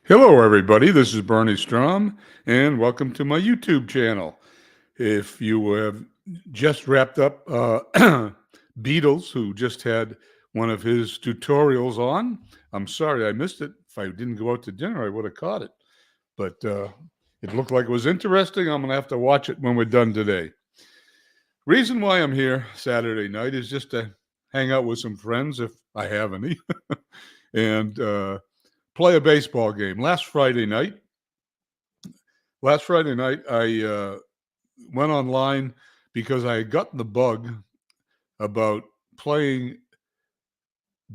Hello, everybody. This is Bernie Strom, and welcome to my YouTube channel. If you have just wrapped up Beatles, who just had one of his tutorials on, I'm sorry I missed it. If I didn't go out to dinner, I would have caught it. But it looked like it was interesting. I'm going to have to watch it when we're done today. Reason why I'm here Saturday night is just to hang out with some friends, if I have any, and play a baseball game. Last Friday night, I went online because I had gotten the bug about playing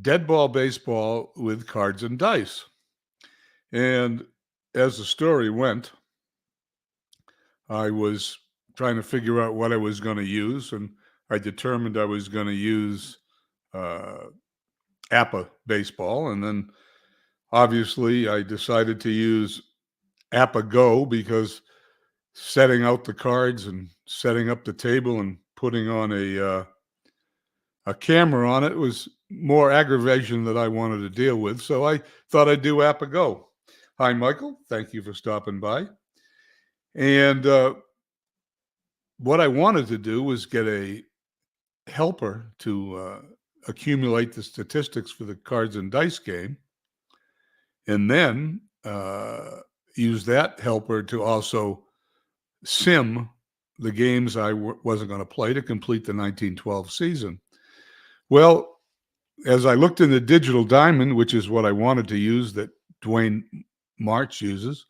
dead ball baseball with cards and dice. And as the story went, I was trying to figure out what I was going to use, and I determined I was going to use uh, APA baseball. And then obviously I decided to use APA Go because setting out the cards and setting up the table and putting on a camera on it was more aggravation that I wanted to deal with. So I thought I'd do APA Go. Hi, Michael. Thank you for stopping by. And what I wanted to do was get a helper to accumulate the statistics for the cards and dice game, and then use that helper to also sim the games I wasn't going to play to complete the 1912 season. Well, as I looked in the Digital Diamond, which is what I wanted to use that Dwayne March uses,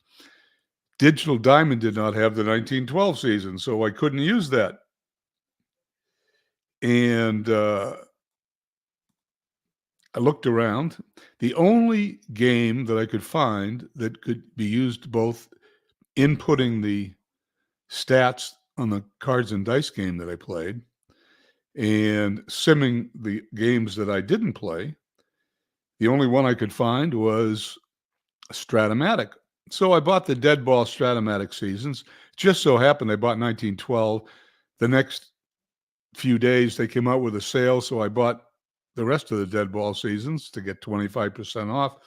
Digital Diamond did not have the 1912 season, so I couldn't use that. And I looked around. The only game that I could find that could be used both inputting the stats on the cards and dice game that I played and simming the games that I didn't play, the only one I could find was Stratomatic. So I bought the Dead Ball Stratomatic seasons. Just so happened I bought 1912. The next few days they came out with a sale, so I bought the rest of the Dead Ball seasons to get 25% off.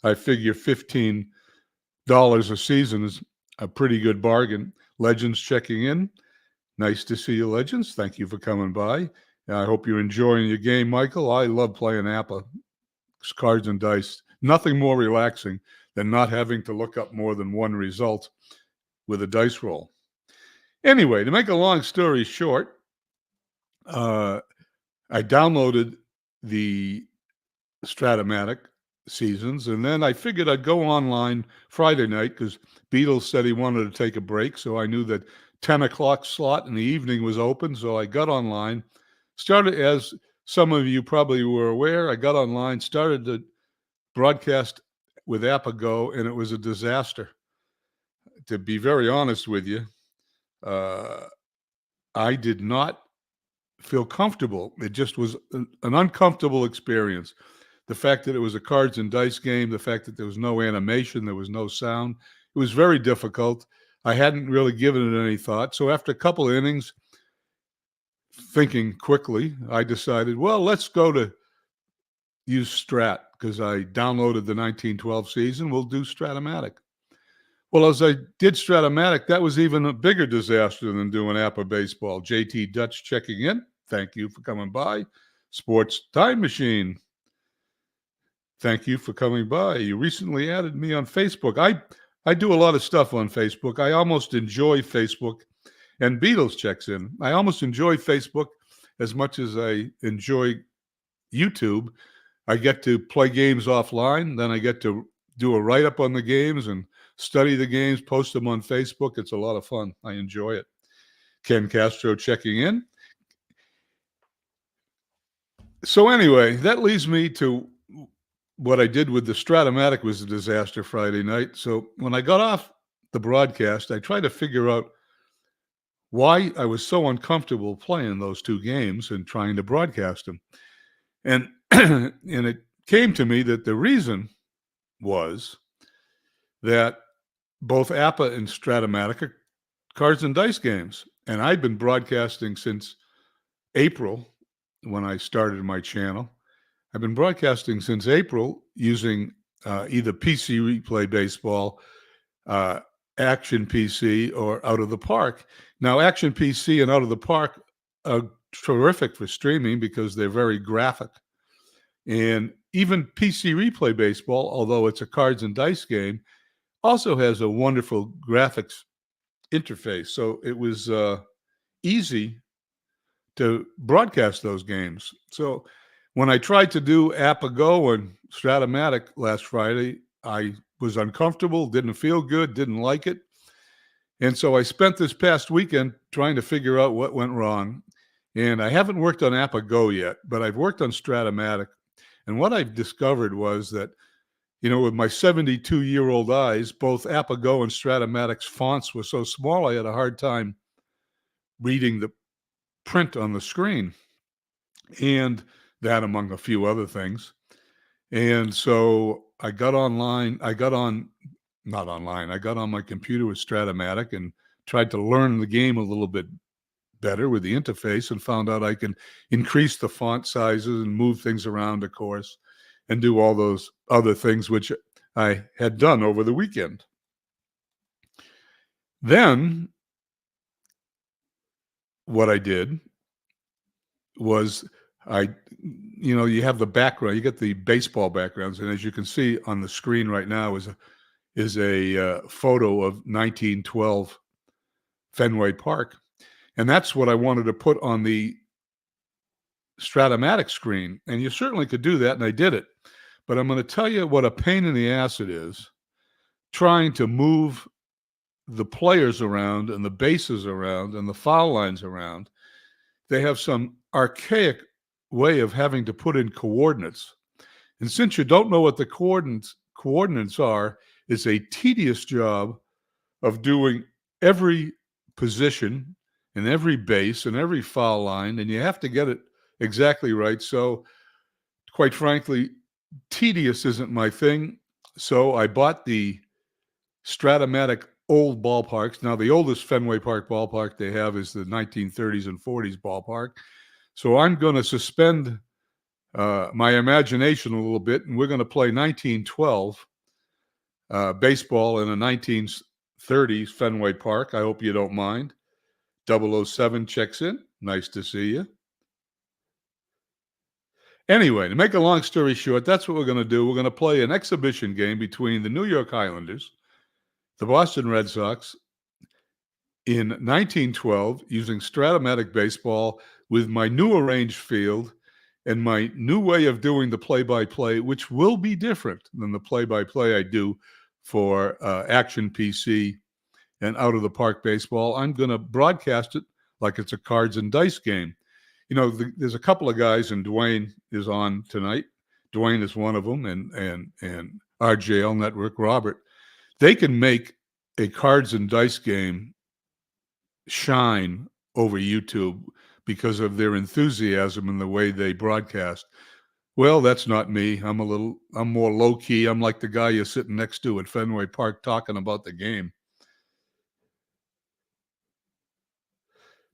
I figure $15 a season is a pretty good bargain. Legends checking in. Nice to see you, Legends. Thank you for coming by. I hope you're enjoying your game, Michael. I love playing APA, cards and dice. Nothing more relaxing than not having to look up more than one result with a dice roll. Anyway, to make a long story short, I downloaded the Stratomatic seasons, and then I figured I'd go online Friday night because Beatles said he wanted to take a break, so I knew that 10 o'clock slot in the evening was open, so I got online, started, as some of you probably were aware, I got online, started to broadcast with APA Go, and it was a disaster. To be very honest with you, I did not feel comfortable. It just was an uncomfortable experience. The fact that it was a cards and dice game, the fact that there was no animation, there was no sound, it was very difficult. I hadn't really given it any thought. So after a couple of innings, thinking quickly, I decided, well, let's go to use Strat because I downloaded the 1912 season. We'll do Stratomatic. Well, as I did Stratomatic, that was even a bigger disaster than doing APA baseball. JT Dutch checking in. Thank you for coming by. Sports Time Machine. Thank you for coming by. You recently added me on Facebook. I do a lot of stuff on Facebook. I almost enjoy Facebook. And Beatles checks in. I almost enjoy Facebook as much as I enjoy YouTube. I get to play games offline. Then I get to do a write-up on the games and study the games, post them on Facebook. It's a lot of fun. I enjoy it. Ken Castro checking in. So anyway, that leads me to what I did with the Stratomatic was a disaster Friday night. So when I got off the broadcast, I tried to figure out why I was so uncomfortable playing those two games and trying to broadcast them. And and it came to me that the reason was that both APA and Stratomatic are cards and dice games. And I'd been broadcasting since April when I started my channel. I've been broadcasting since April using either PC Replay Baseball, Action PC, or Out of the Park. Now, Action PC and Out of the Park are terrific for streaming because they're very graphic. And even PC Replay Baseball, although it's a cards and dice game, also has a wonderful graphics interface. So it was easy to broadcast those games. So when I tried to do AppAgo and Stratomatic last Friday, I was uncomfortable, didn't feel good, didn't like it. And so I spent this past weekend trying to figure out what went wrong. And I haven't worked on AppAgo yet, but I've worked on Stratomatic. And what I've discovered was that, with my 72-year-old eyes, both AppAgo and Stratomatic's fonts were so small, I had a hard time reading the print on the screen, and that among a few other things. And so I got on my computer with Stratomatic and tried to learn the game a little bit better with the interface, and found out I can increase the font sizes and move things around, of course, and do all those other things which I had done over the weekend. Then what I did was you have the background, you get the baseball backgrounds, and as you can see on the screen right now is a photo of 1912 Fenway Park. And that's what I wanted to put on the Stratomatic screen. And you certainly could do that, and I did it. But I'm going to tell you what a pain in the ass it is trying to move the players around and the bases around and the foul lines around. They have some archaic way of having to put in coordinates. And since you don't know what the coordinates are, it's a tedious job of doing every position and every base and every foul line, and you have to get it exactly right. So, quite frankly, tedious isn't my thing. So I bought the Stratomatic old ballparks. Now, the oldest Fenway Park ballpark they have is the 1930s and 40s ballpark. So I'm going to suspend my imagination a little bit, and we're going to play 1912 baseball in a 1930s Fenway Park. I hope you don't mind. 007 checks in. Nice to see you. Anyway, to make a long story short, that's what we're going to do. We're going to play an exhibition game between the New York Islanders, the Boston Red Sox, in 1912 using Stratomatic baseball with my new arranged field and my new way of doing the play-by-play, which will be different than the play-by-play I do for Action PC and Out of the Park baseball. I'm going to broadcast it like it's a cards and dice game. There's a couple of guys, and Dwayne is on tonight. Dwayne is one of them, and RJL Network, Robert. They can make a cards and dice game shine over YouTube because of their enthusiasm and the way they broadcast. Well, that's not me. I'm more low key. I'm like the guy you're sitting next to at Fenway Park talking about the game.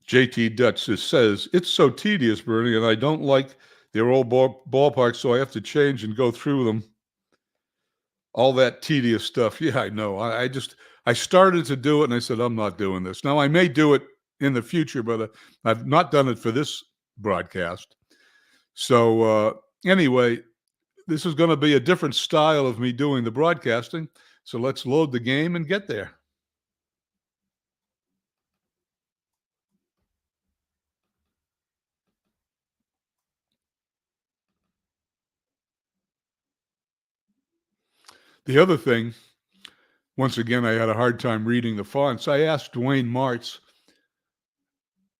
JT Dutch says, it's so tedious, Bernie, and I don't like their old ballparks, so I have to change and go through them. All that tedious stuff. Yeah, I know. I started to do it, and I said, I'm not doing this. Now, I may do it in the future, but I've not done it for this broadcast. So anyway, this is going to be a different style of me doing the broadcasting. So let's load the game and get there. The other thing, once again, I had a hard time reading the fonts. I asked Dwayne Martz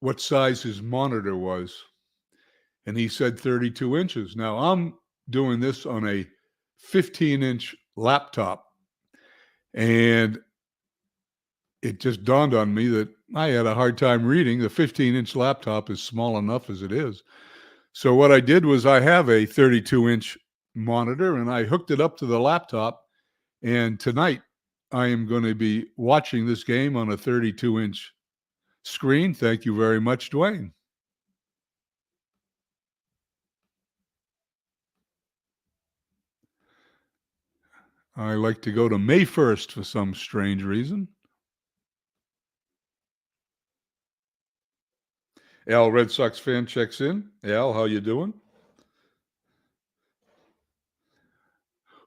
what size his monitor was, and he said 32 inches. Now, I'm doing this on a 15-inch laptop, and it just dawned on me that I had a hard time reading. The 15-inch laptop is small enough as it is. So what I did was I have a 32-inch monitor, and I hooked it up to the laptop, and tonight I am going to be watching this game on a 32-inch screen. Thank you very much, Dwayne. I like to go to May 1st for some strange reason. Al, Red Sox fan, checks in. Al, how you doing?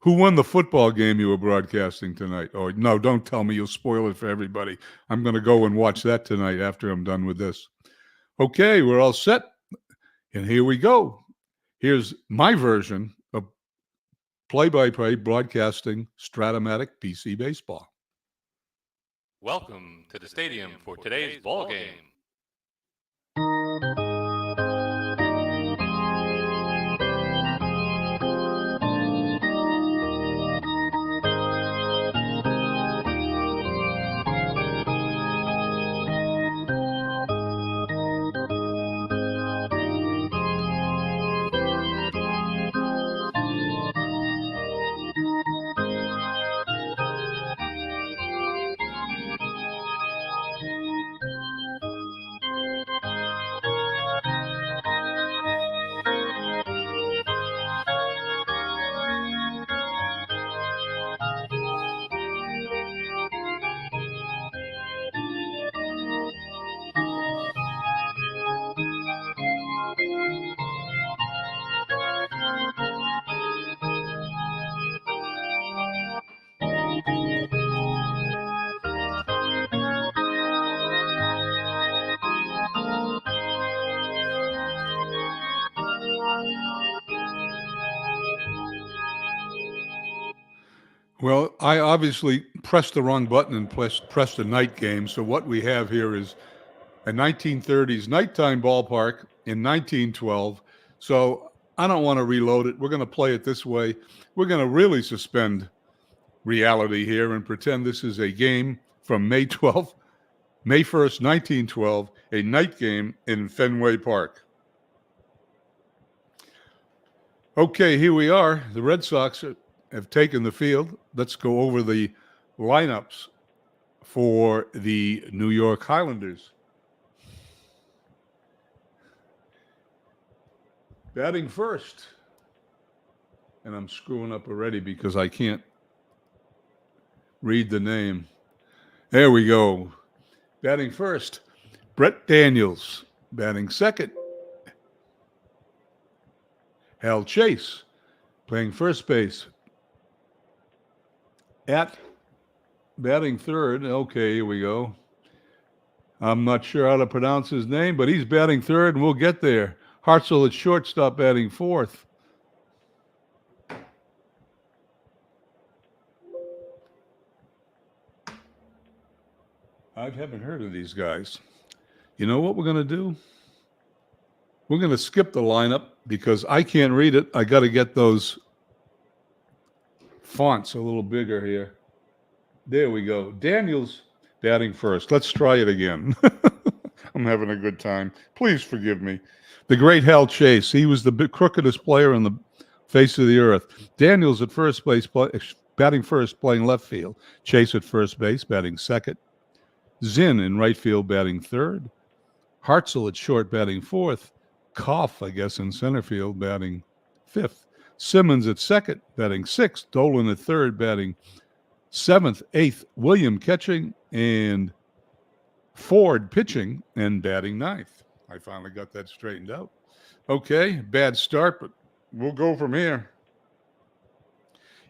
Who won the football game you were broadcasting tonight? Oh, no, don't tell me. You'll spoil it for everybody. I'm going to go and watch that tonight after I'm done with this. Okay, we're all set. And here we go. Here's my version of play-by-play broadcasting Stratomatic PC baseball. Welcome to the stadium for today's ball game. Well, I obviously pressed the wrong button and pressed the night game. So what we have here is a 1930s nighttime ballpark in 1912. So I don't want to reload it. We're going to play it this way. We're going to really suspend reality here and pretend this is a game from May 1st, 1912, a night game in Fenway Park. Okay, here we are. The Red Sox have taken the field. Let's go over the lineups for the New York Highlanders. Batting first, and I'm screwing up already because I can't read the name. There we go. Batting first, Brett Daniels. Batting second, Hal Chase. Playing first base. At batting third, okay, here we go. I'm not sure how to pronounce his name, but he's batting third, and we'll get there. Hartzell at shortstop, batting fourth. I haven't heard of these guys. You know what we're going to do? We're going to skip the lineup because I can't read it. I got to get those fonts a little bigger here. There we go. Daniels batting first. Let's try it again. I'm having a good time. Please forgive me. The great Hal Chase. He was the crookedest player on the face of the earth. Daniels at first base, batting first, playing left field. Chase at first base, batting second. Zinn in right field, batting third. Hartzell at short, batting fourth. Koff, I guess, in center field, batting fifth. Simmons at second, batting sixth. Dolan at third, batting seventh. Eighth, William catching, and Ford pitching and batting ninth. I finally got that straightened out. Okay, bad start, but we'll go from here.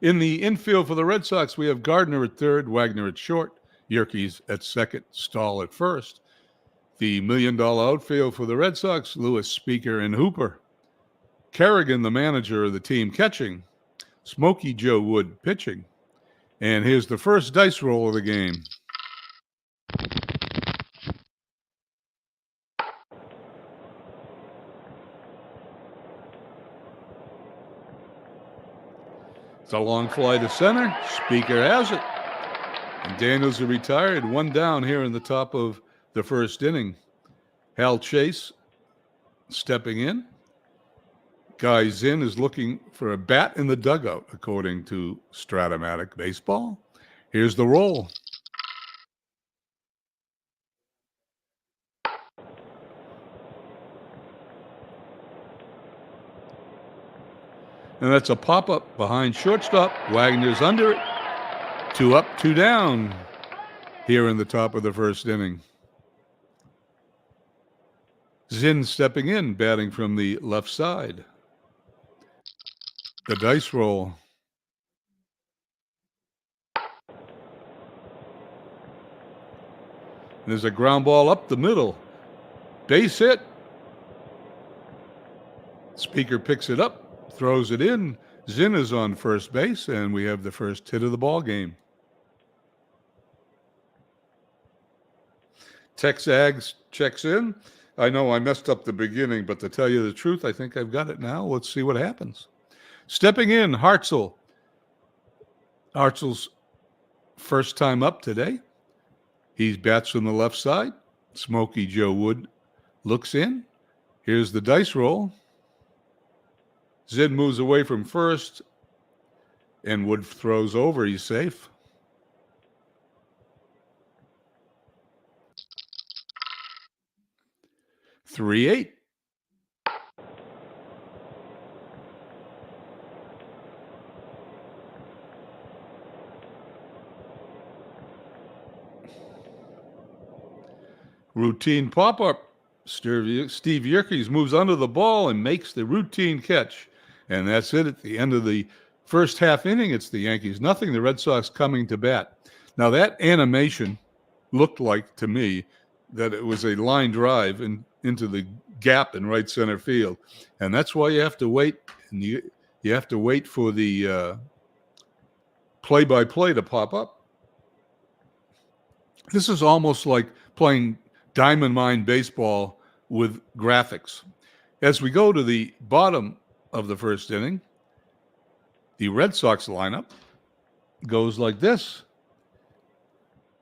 In the infield for the Red Sox, we have Gardner at third, Wagner at short, Yerkes at second, Stahl at first. The $1 million outfield for the Red Sox, Lewis, Speaker, and Hooper. Kerrigan, the manager of the team, catching. Smokey Joe Wood pitching. And here's the first dice roll of the game. It's a long fly to center. Speaker has it. And Daniels are retired. One down here in the top of the first inning. Hal Chase stepping in. Guy Zinn is looking for a bat in the dugout, according to Stratomatic Baseball. Here's the roll. And that's a pop-up behind shortstop. Wagner's under it. 2 up, 2 down here in the top of the first inning. Zinn stepping in, batting from the left side. The dice roll. There's a ground ball up the middle. Base hit. Speaker picks it up, throws it in. Zinn is on first base, and we have the first hit of the ball game. Texags checks in. I know I messed up the beginning, but to tell you the truth, I think I've got it now. Let's see what happens. Stepping in, Hartzell. Hartzell's first time up today. He bats from the left side. Smokey Joe Wood looks in. Here's the dice roll. Zinn moves away from first, and Wood throws over. He's safe. Three, 8. Routine pop-up. Steve Yerkes moves under the ball and makes the routine catch. And that's it at the end of the first half inning. It's the Yankees nothing, the Red Sox coming to bat. Now that animation looked like to me that it was a line drive into the gap in right center field. And that's why you have to wait. And you have to wait for the play-by-play to pop up. This is almost like playing Diamond Mine baseball with graphics. As we go to the bottom of the first inning, the Red Sox lineup goes like this.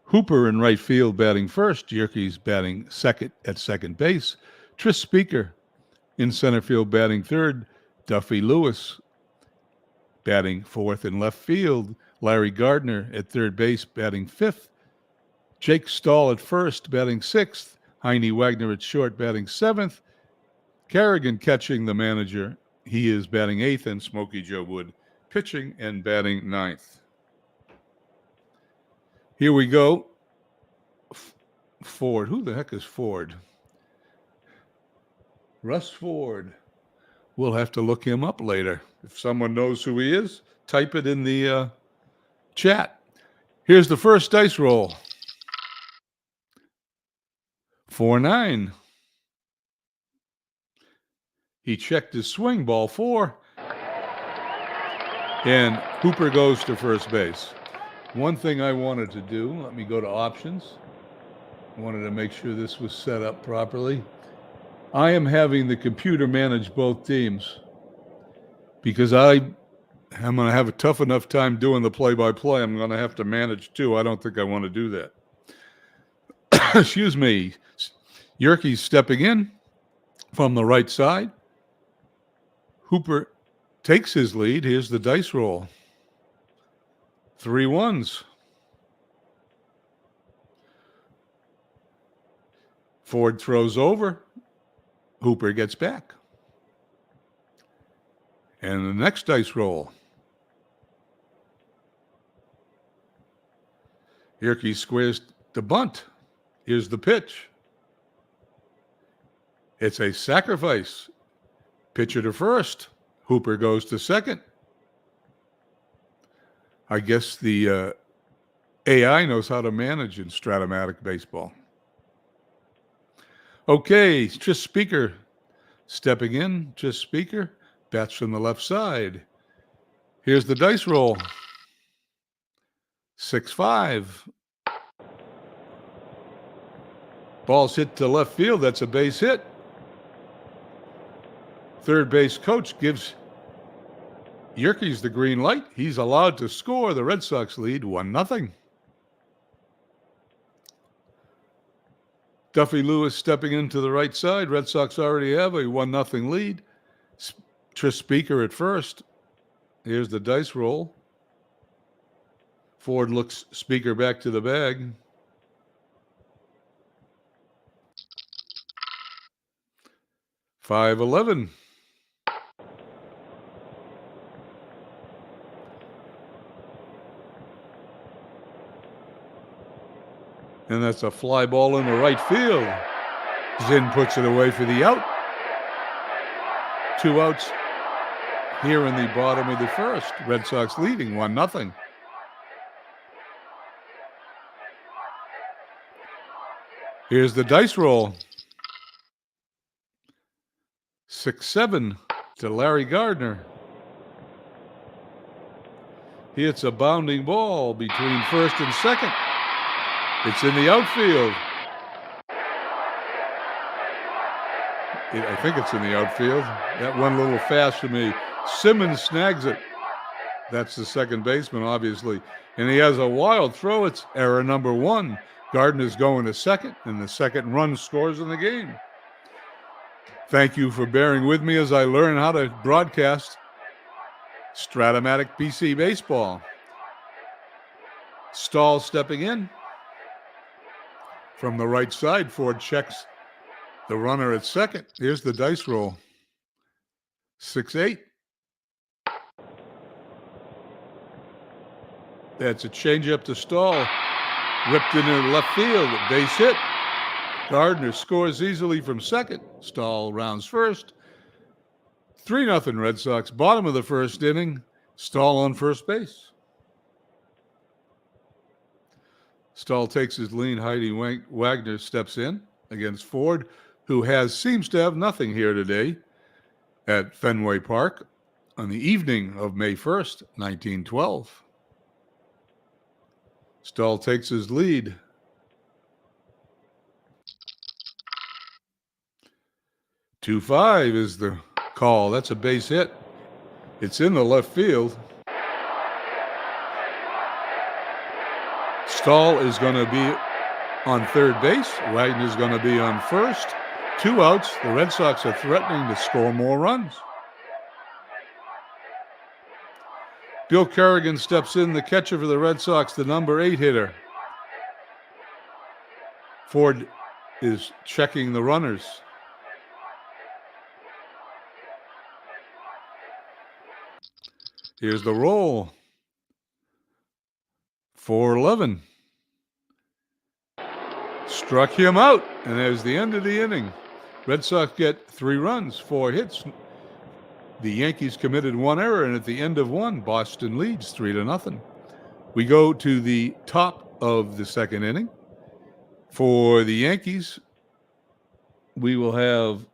Hooper in right field batting first. Yerkes batting second at second base. Tris Speaker in center field batting third. Duffy Lewis batting fourth in left field. Larry Gardner at third base batting fifth. Jake Stahl at first batting sixth. Heine Wagner at short batting seventh. Kerrigan catching the manager. He is batting eighth, and Smokey Joe Wood pitching and batting ninth. Here we go. Ford. Who the heck is Ford? Russ Ford. We'll have to look him up later. If someone knows who he is, type it in the chat. Here's the first dice roll. 4-9. He checked his swing, ball 4. And Hooper goes to first base. One thing I wanted to do, let me go to options. I wanted to make sure this was set up properly. I am having the computer manage both teams because I'm going to have a tough enough time doing the play-by-play. I'm going to have to manage two. I don't think I want to do that. Excuse me. Yerkes stepping in from the right side. Hooper takes his lead. Here's the dice roll. 3 ones. Ford throws over. Hooper gets back. And the next dice roll. Yerkes squares the bunt. Here's the pitch. It's a sacrifice. Pitcher to first. Hooper goes to second. I guess the AI knows how to manage in Stratomatic baseball. Okay, Tris Speaker stepping in. Tris Speaker bats from the left side. Here's the dice roll. 6-5. Ball's hit to left field. That's a base hit. Third base coach gives Yerkes the green light. He's allowed to score. The Red Sox lead 1-0. Duffy Lewis stepping into the right side. Red Sox already have a 1-0 lead. Tris Speaker at first. Here's the dice roll. Ford looks Speaker back to the bag. $5-11. And that's a fly ball in the right field. Zinn puts it away for the out. 2 outs here in the bottom of the first. Red Sox leading 1-0. Here's the dice roll. 6-7 to Larry Gardner. He hits a bounding ball between first and second. It's in the outfield. I think it's in the outfield. That one a little fast for me. Simmons snags it. That's the second baseman, obviously. And he has a wild throw. It's error number 1. Gardner's going to second, and the second run scores in the game. Thank you for bearing with me as I learn how to broadcast Stratomatic PC baseball. Stahl stepping in. From the right side, Ford checks the runner at second. Here's the dice roll. 6-8. That's a changeup to Stahl. Ripped into left field. Base hit. Gardner scores easily from second. Stahl rounds first. 3-0 Red Sox. Bottom of the first inning. Stahl on first base. Stahl takes his lean. Heidi Wagner steps in against Ford, who seems to have nothing here today at Fenway Park on the evening of May 1st, 1912. Stahl takes his lead. "2-5 is the call. That's a base hit. It's in the left field. Stahl is going to be on third base. Wagner's going to be on first. 2 outs. The Red Sox are threatening to score more runs. Bill Kerrigan steps in, the catcher for the Red Sox, the number 8 hitter. Ford is checking the runners. Here's the roll. 4-11. Struck him out, and there's the end of the inning. Red Sox get 3 runs, 4 hits. The Yankees committed 1 error, and at the end of 1, Boston leads 3-0. We go to the top of the second inning. For the Yankees, we will have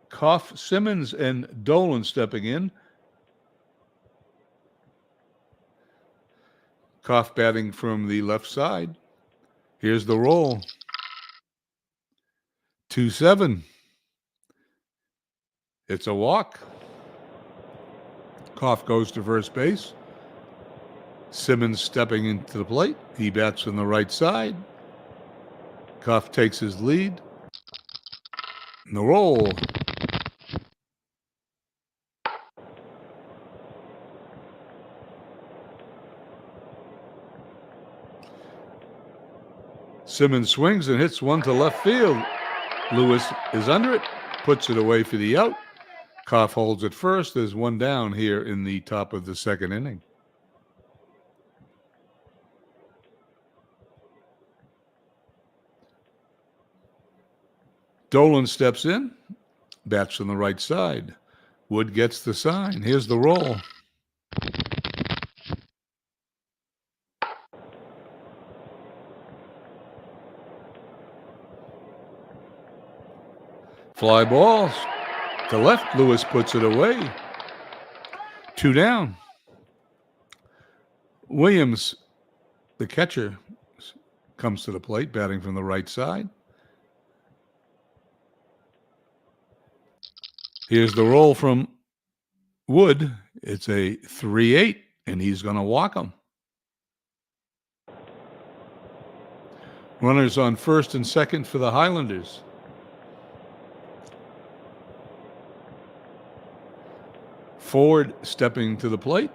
Koff, Simmons, and Dolan stepping in. Koff batting from the left side. Here's the roll. 2-7. It's a walk. Koff goes to first base. Simmons stepping into the plate. He bats from the right side. Koff takes his lead. And the roll. Simmons swings and hits one to left field. Lewis is under it, puts it away for the out. Koff holds it first. There's 1 down here in the top of the second inning. Dolan steps in, bats on the right side. Wood gets the sign. Here's the roll. Fly balls to left. Lewis puts it away. 2 down. Williams, the catcher, comes to the plate, batting from the right side. Here's the roll from Wood. It's a 3-8, and he's going to walk him. Runners on first and second for the Highlanders. Ford stepping to the plate.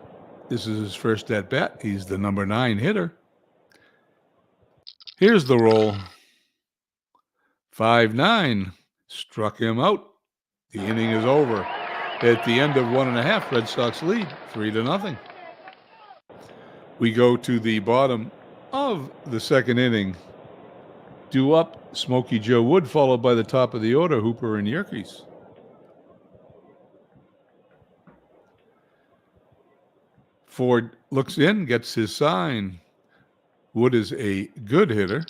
This is his first at bat. He's the number 9 hitter. Here's the roll. 5-9. Struck him out. The inning is over. At the end of 1.5, Red Sox lead 3-0. We go to the bottom of the second inning. Due up, Smokey Joe Wood, followed by the top of the order, Hooper and Yerkes. Ford looks in, gets his sign. Wood is a good hitter.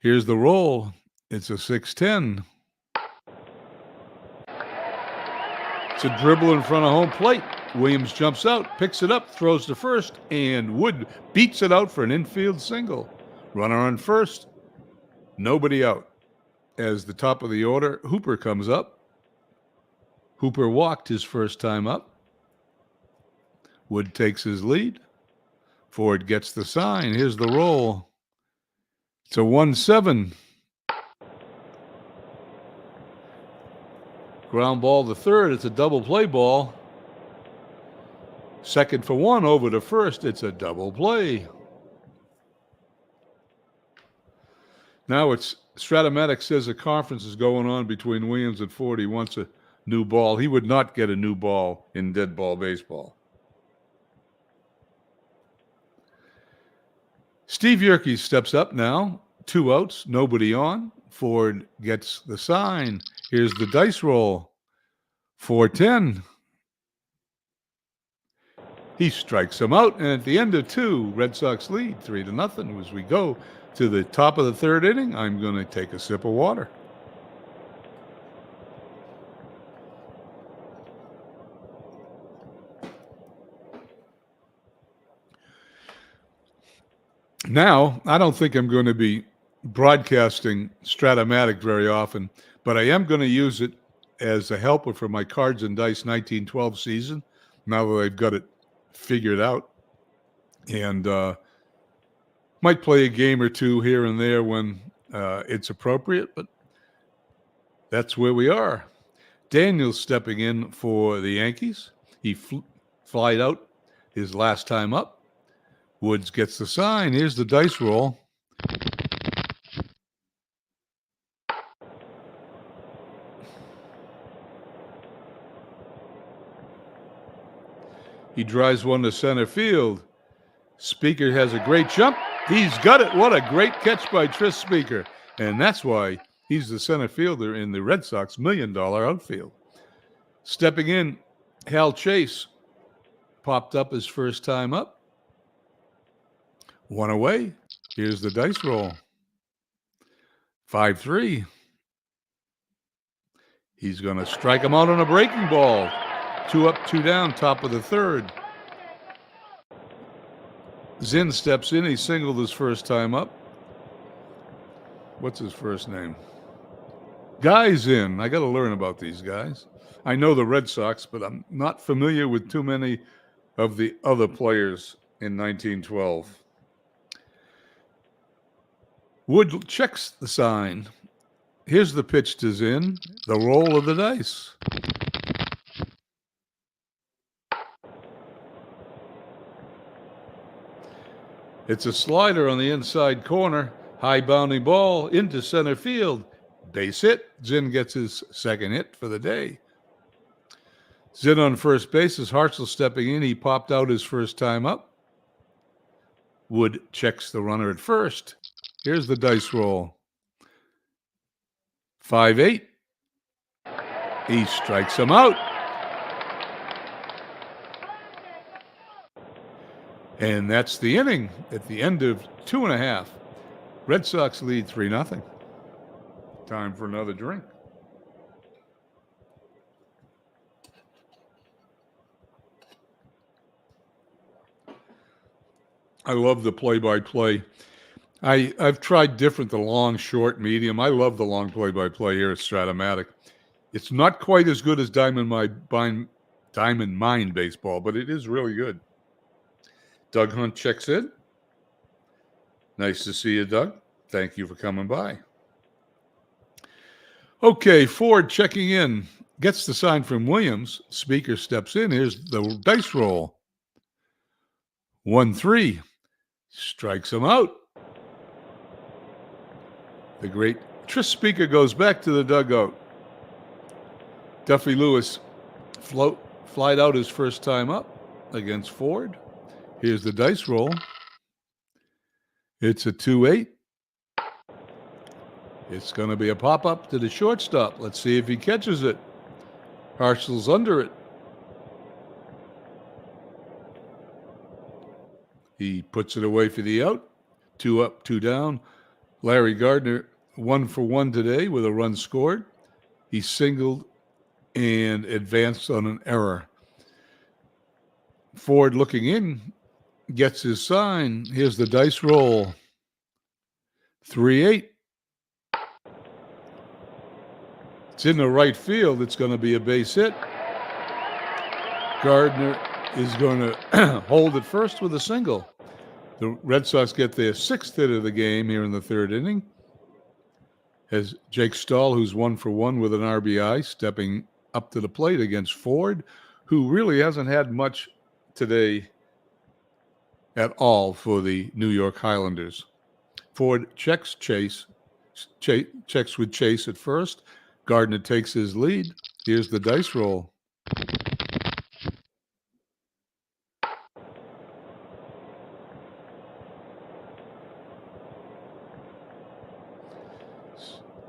Here's the roll. It's a 6-10. It's a dribble in front of home plate. Williams jumps out, picks it up, throws to first, and Wood beats it out for an infield single. Runner on first, nobody out. As the top of the order, Hooper comes up. Hooper walked his first time up. Wood takes his lead. Ford gets the sign. Here's the roll. It's a 1-7. Ground ball to third. It's a double play ball. Second for one over to first. It's a double play. Now it's Stratomatic says a conference is going on between Williams and Ford. He wants a new ball. He would not get a new ball in dead ball baseball. Steve Yerkes steps up now. 2 outs, nobody on. Ford gets the sign. Here's the dice roll. 4-10. He strikes him out, and at the end of 2, Red Sox lead 3-0. As we go to the top of the third inning, I'm going to take a sip of water. Now, I don't think I'm going to be broadcasting Stratomatic very often, but I am going to use it as a helper for my Cards and Dice 1912 season, now that I've got it figured out. And might play a game or two here and there when it's appropriate, but that's where we are. Daniels stepping in for the Yankees. He flied out his last time up. Woods gets the sign. Here's the dice roll. He drives one to center field. Speaker has a great jump. He's got it. What a great catch by Tris Speaker. And that's why he's the center fielder in the Red Sox $1 million outfield. Stepping in, Hal Chase popped up his first time up. 1 away. Here's the dice roll. 5-3. He's going to strike him out on a breaking ball. 2 up, 2 down, top of the third. Zinn steps in. He singled his first time up. What's his first name? Guy Zinn. I got to learn about these guys. I know the Red Sox, but I'm not familiar with too many of the other players in 1912. Wood checks the sign. Here's the pitch to Zinn. The roll of the dice. It's a slider on the inside corner. High bounding ball into center field. Base hit. Zinn gets his second hit for the day. Zinn on first base as Hartzell stepping in. He popped out his first time up. Wood checks the runner at first. Here's the dice roll. 5-8. He strikes him out. And that's the inning at the end of 2.5. Red Sox lead 3-0. Time for another drink. I love the play-by-play. I've tried the long, short, medium. I love the long play-by-play here at Stratomatic. It's not quite as good as Diamond Mine baseball, but it is really good. Doug Hunt checks in. Nice to see you, Doug. Thank you for coming by. Okay, Ford checking in. Gets the sign from Williams. Speaker steps in. Here's the dice roll. 1-3. Strikes him out. The great Tris Speaker goes back to the dugout. Duffy Lewis flied out his first time up against Ford. Here's the dice roll. It's a 2-8. It's going to be a pop-up to the shortstop. Let's see if he catches it. Hartzell's under it. He puts it away for the out. 2 up, 2 down. Larry Gardner 1 for 1 today with a run scored. He singled and advanced on an error. Ford looking in, gets his sign. Here's the dice roll. 3-8. It's in the right field. It's going to be a base hit. Gardner is going to hold it first with a single. The Red Sox get their 6th hit of the game here in the 3rd inning. As Jake Stahl, who's 1 for 1 with an RBI, stepping up to the plate against Ford, who really hasn't had much today at all for the New York Highlanders. Ford checks with Chase at first. Gardner takes his lead. Here's the dice roll.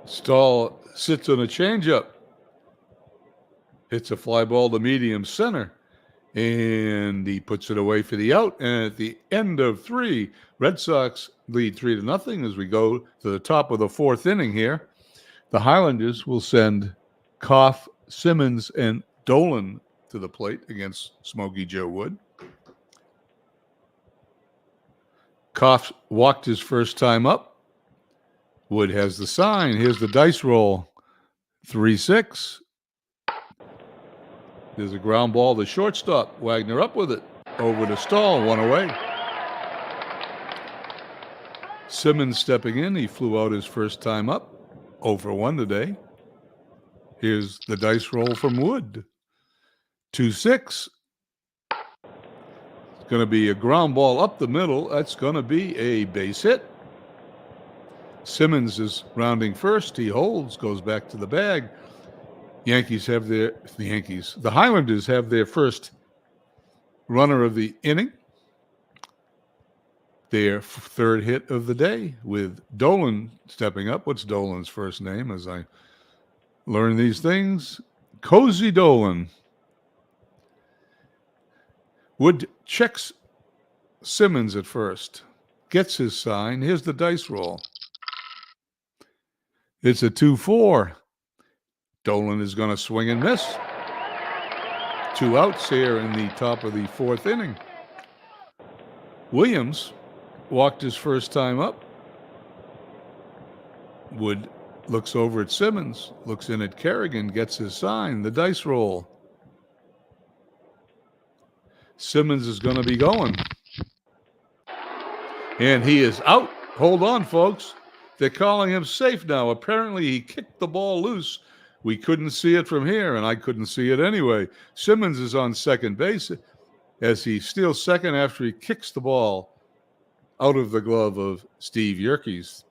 Stahl sits on a changeup. Hits a fly ball to medium center. And he puts it away for the out. And at the end of 3, Red Sox lead 3-0 as we go to the top of the 4th inning here. The Highlanders will send Koff, Simmons, and Dolan to the plate against Smokey Joe Wood. Koff walked his first time up. Wood has the sign. Here's the dice roll. 3-6. There's a ground ball to shortstop. Wagner up with it. Over to Stahl. 1 away. Simmons stepping in. He flew out his first time up. 0 for 1 today. Here's the dice roll from Wood. 2-6. It's going to be a ground ball up the middle. That's going to be a base hit. Simmons is rounding first. He holds, goes back to the bag. The Highlanders have their first runner of the inning. Their 3rd hit of the day with Dolan stepping up. What's Dolan's first name as I learn these things? Cozy Dolan. Wood checks Simmons at first. Gets his sign. Here's the dice roll. It's a 2-4. Dolan is going to swing and miss. 2 outs here in the top of the 4th inning. Williams walked his first time up. Wood looks over at Simmons, looks in at Kerrigan, gets his sign, the dice roll. Simmons is going to be going. And he is out. Hold on, folks. They're calling him safe now. Apparently, he kicked the ball loose. We couldn't see it from here, and I couldn't see it anyway. Simmons is on second base as he steals second after he kicks the ball out of the glove of Steve Yerkes.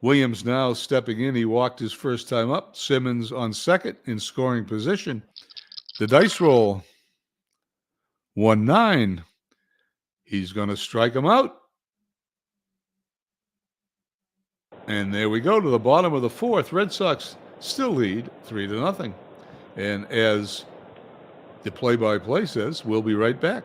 Williams now stepping in. He walked his first time up. Simmons on second in scoring position. The dice roll. 1-9. He's going to strike him out. And there we go to the bottom of the 4th. Red Sox still lead 3-0. And as the play-by-play says, we'll be right back.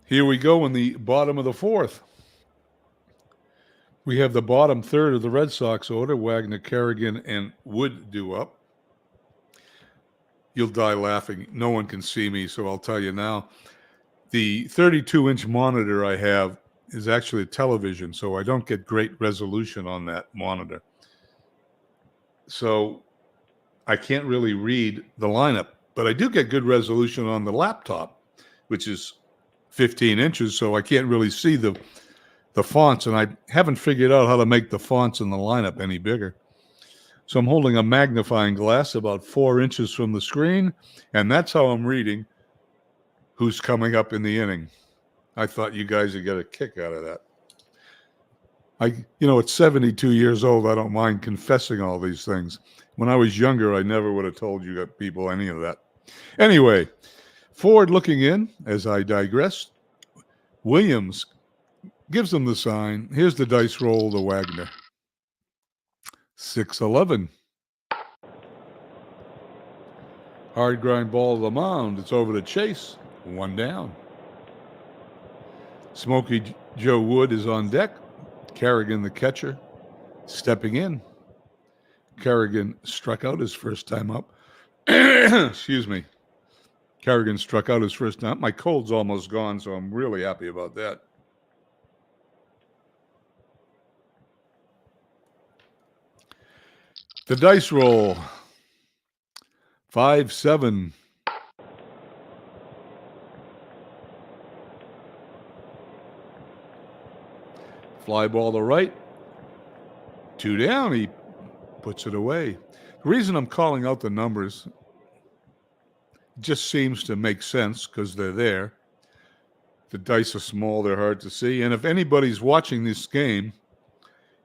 Here we go in the bottom of the 4th. We have the bottom 3rd of the Red Sox order. Wagner, Kerrigan, and Wood due up. You'll die laughing. No one can see me, so I'll tell you now. The 32-inch monitor I have is actually a television, so I don't get great resolution on that monitor. So I can't really read the lineup, but I do get good resolution on the laptop, which is 15 inches, so I can't really see the fonts, and I haven't figured out how to make the fonts in the lineup any bigger. So I'm holding a magnifying glass about 4 inches from the screen, and that's how I'm reading who's coming up in the inning. I thought you guys would get a kick out of that. At 72 years old, I don't mind confessing all these things. When I was younger, I never would have told you people any of that. Anyway, Ford looking in, as I digress. Williams gives him the sign. Here's the dice roll to Wagner. 6-11. Hard grind ball to the mound. It's over to Chase. 1 down. Smokey Joe Wood is on deck. Kerrigan, the catcher, stepping in. Kerrigan struck out his first time up. Excuse me. Kerrigan struck out his first time. My cold's almost gone, so I'm really happy about that. The dice roll. 5-7. Fly ball to right. 2 down. He puts it away. The reason I'm calling out the numbers just seems to make sense because they're there. The dice are small. They're hard to see. And if anybody's watching this game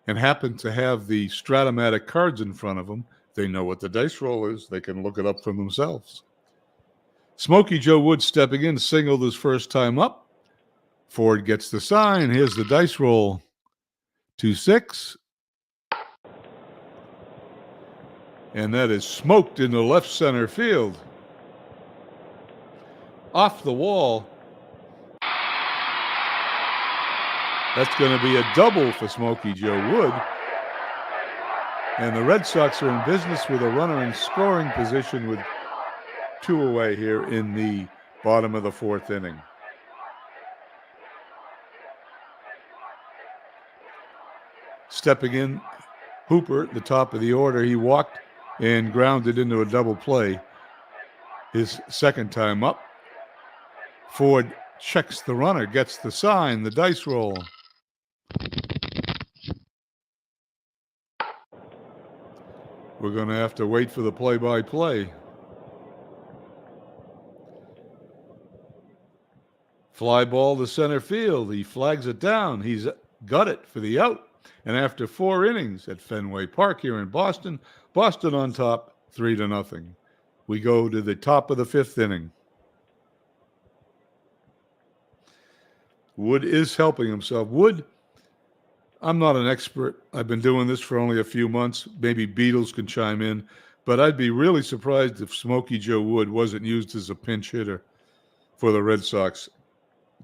and happen to have the Stratomatic cards in front of them, they know what the dice roll is. They can look it up for themselves. Smokey Joe Wood stepping in, singled his first time up. Ford gets the sign. Here's the dice roll. 2-6. And that is smoked into left center field. Off the wall. That's going to be a double for Smokey Joe Wood. And the Red Sox are in business with a runner in scoring position with 2 away here in the bottom of the 4th inning. Stepping in, Hooper, the top of the order. He walked and grounded into a double play his second time up. Ford checks the runner, gets the sign, the dice roll. We're going to have to wait for the play-by-play. Fly ball to center field. He flags it down. He's got it for the out. And after 4 innings at Fenway Park here in Boston, Boston on top, 3-0. We go to the top of the 5th inning. Wood is helping himself. Wood, I'm not an expert. I've been doing this for only a few months. Maybe Beatles can chime in. But I'd be really surprised if Smokey Joe Wood wasn't used as a pinch hitter for the Red Sox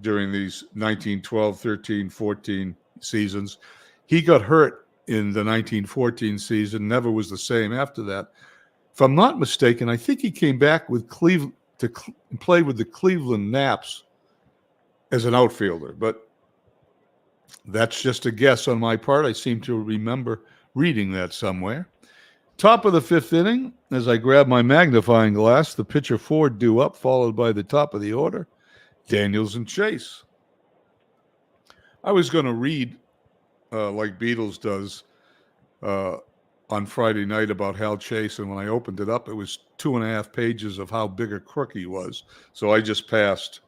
during these 1912, 13, 14 seasons. He got hurt in the 1914 season, never was the same after that. If I'm not mistaken, I think he came back with Cleveland to play with the Cleveland Naps as an outfielder, but that's just a guess on my part. I seem to remember reading that somewhere. Top of the 5th inning, as I grab my magnifying glass, the pitcher Ford due up, followed by the top of the order, Daniels and Chase. I was going to read, like Beatles does, on Friday night about Hal Chase, and when I opened it up, it was 2.5 pages of how big a crook he was. So I just passed.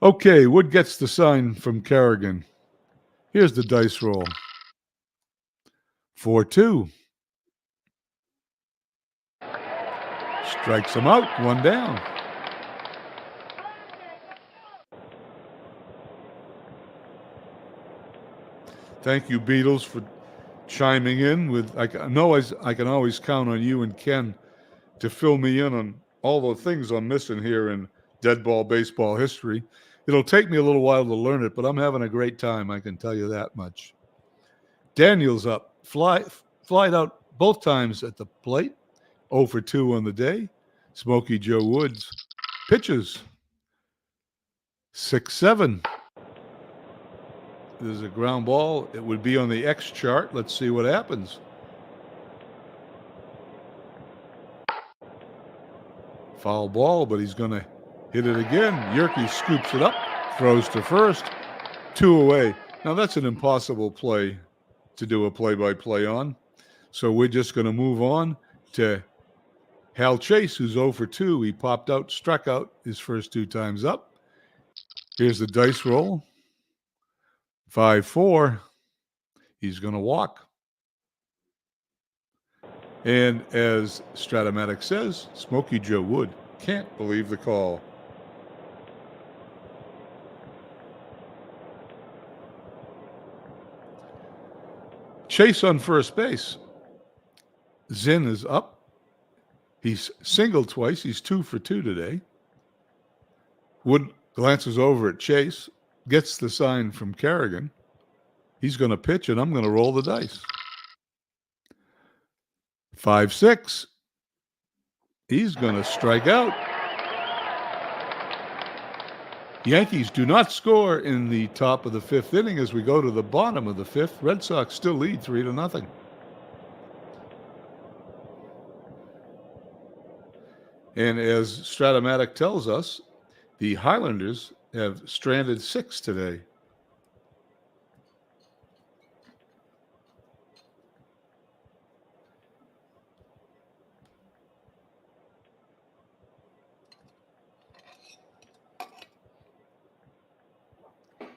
Okay, Wood gets the sign from Kerrigan. Here's the dice roll. 4-2. Strikes him out, 1 down. Thank you, Beatles, for chiming in with. I can always count on you and Ken to fill me in on all the things I'm missing here in dead ball baseball history. It'll take me a little while to learn it, but I'm having a great time. I can tell you that much. Daniels up, flied out both times at the plate. 0 for 2 on the day. Smokey Joe Woods pitches. 6-7. There's a ground ball. It would be on the X chart. Let's see what happens. Foul ball, but he's going to hit it again. Yerke scoops it up, throws to first. 2 away. Now, that's an impossible play to do a play-by-play on. So we're just going to move on to Hal Chase, who's 0 for 2. He popped out, struck out his first 2 times up. Here's the dice roll. 5-4. He's going to walk. And as Stratomatic says, Smokey Joe Wood can't believe the call. Chase on first base. Zinn is up. He's singled twice. He's 2 for 2 today. Wood glances over at Chase, gets the sign from Kerrigan. He's going to pitch, and I'm going to roll the dice. 5-6. He's going to strike out. Yankees do not score in the top of the 5th inning as we go to the bottom of the 5th. Red Sox still lead 3-0. And as Stratomatic tells us, the Highlanders have stranded 6 today.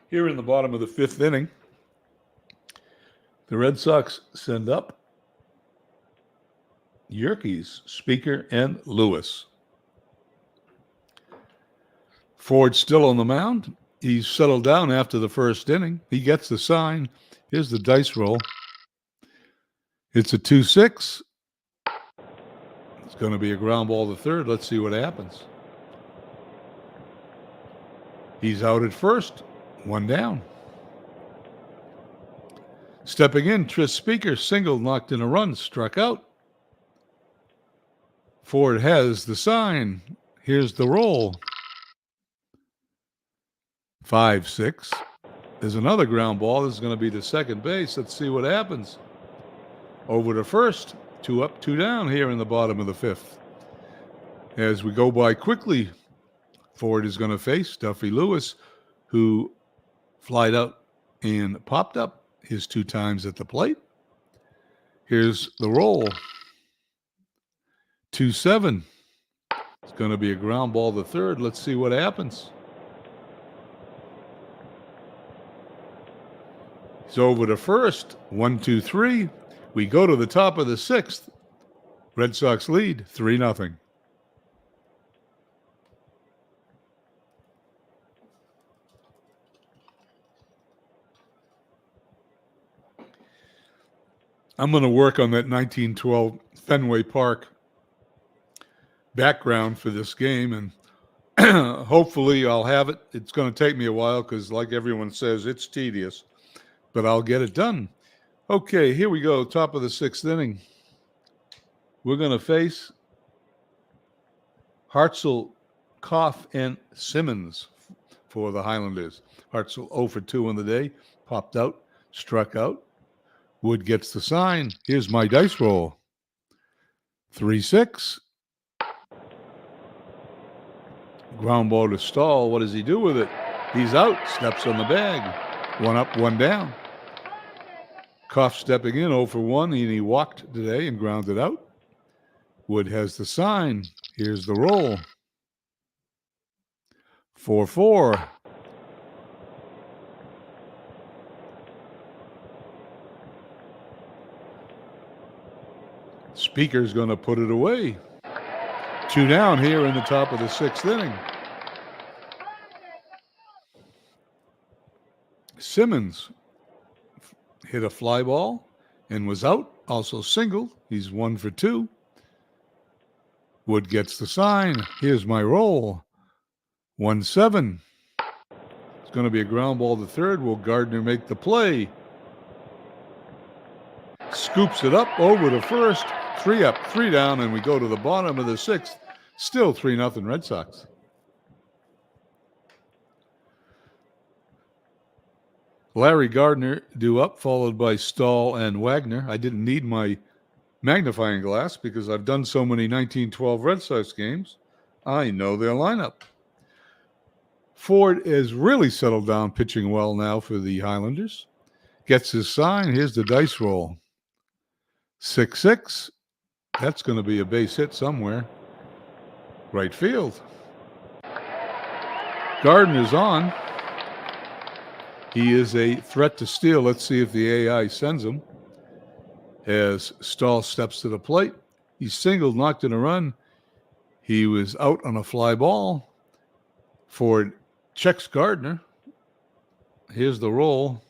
Here in the bottom of the 5th inning, the Red Sox send up Yerkes, Speaker, and Lewis. Ford still on the mound. He's settled down after the 1st inning. He gets the sign. Here's the dice roll. It's a 2-6. It's going to be a ground ball to 3rd. Let's see what happens. He's out at 1st. 1 down. Stepping in, Tris Speaker, single, knocked in a run, struck out. Ford has the sign. Here's the roll. 5-6. There's another ground ball. This is going to be to second base. Let's see what happens. Over to 1st. 2 up, 2 down here in the bottom of the 5th. As we go by quickly, Ford is going to face Duffy Lewis, who flied out and popped up his 2 times at the plate. Here's the roll. 2-7. It's going to be a ground ball to 3rd. Let's see what happens. He's over to 1st. 1-2-3. We go to the top of the 6th. Red Sox lead 3-0. I'm going to work on that 1912 Fenway Park background for this game, and hopefully I'll have it. It's going to take me a while because, like everyone says, it's tedious, but I'll get it done. Okay, here we go, top of the 6th inning. We're going to face Hartzell, Koff, and Simmons for the Highlanders. Hartzell 0 for 2 on the day, popped out, struck out. Wood gets the sign. Here's my dice roll. 3-6. Ground ball to Stahl. What does he do with it? He's out. Steps on the bag. 1 up, 1 down. Koff stepping in 0 for 1, and he walked today and grounded out. Wood has the sign. Here's the roll. 4-4. Speaker's going to put it away. 2 down here in the top of the 6th inning. Simmons hit a fly ball and was out, also singled. He's 1 for 2. Wood gets the sign. Here's my roll. 1-7. It's going to be a ground ball to 3rd. Will Gardner make the play? Scoops it up over to 1st. 3 up, 3 down, and we go to the bottom of the 6th. Still 3-0 Red Sox. Larry Gardner due up, followed by Stahl and Wagner. I didn't need my magnifying glass because I've done so many 1912 Red Sox games. I know their lineup. Ford is really settled down, pitching well now for the Highlanders. Gets his sign. Here's the dice roll. 6-6. That's going to be a base hit somewhere. Right field. Gardner's on. He is a threat to steal. Let's see if the AI sends him. As Stahl steps to the plate, he singled, knocked in a run. He was out on a fly ball. Ford checks Gardner. Here's the roll.